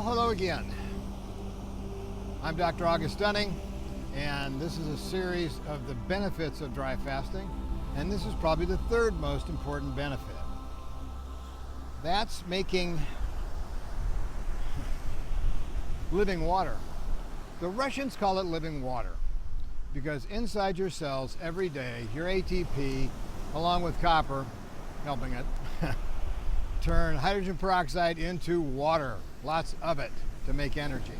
Well, hello again. I'm Dr. August Dunning, and this is a series of the benefits of dry fasting, and this is probably the third most important benefit. That's making living water. The Russians call it living water because inside your cells every day, your ATP, along with copper, helping it, turn hydrogen peroxide into water, lots of it, to make energy.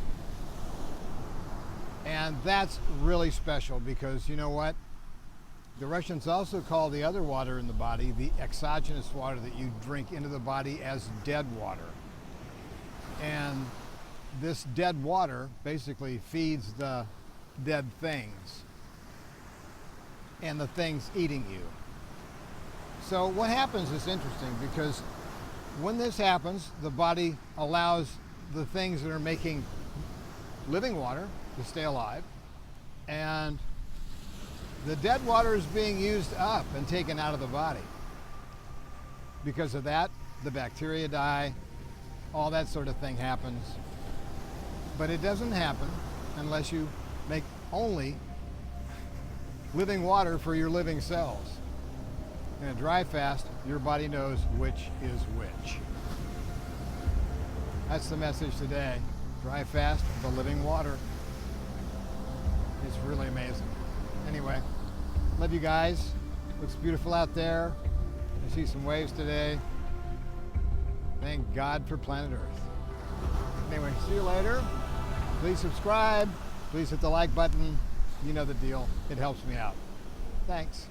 And that's really special because you know what? The Russians also call the other water in the body the exogenous water that you drink into the body as dead water. And this dead water basically feeds the dead things and the things eating you. So what happens is interesting because when this happens, the body allows the things that are making living water to stay alive, and the dead water is being used up and taken out of the body. Because of that, the bacteria die, all that sort of thing happens. But it doesn't happen unless you make only living water for your living cells. In a dry fast, your body knows which is which. That's the message today. Dry fast, the living water. It's really amazing. Anyway, love you guys. Looks beautiful out there. I see some waves today. Thank God for planet Earth. Anyway, see you later. Please subscribe. Please hit the like button. You know the deal. It helps me out. Thanks.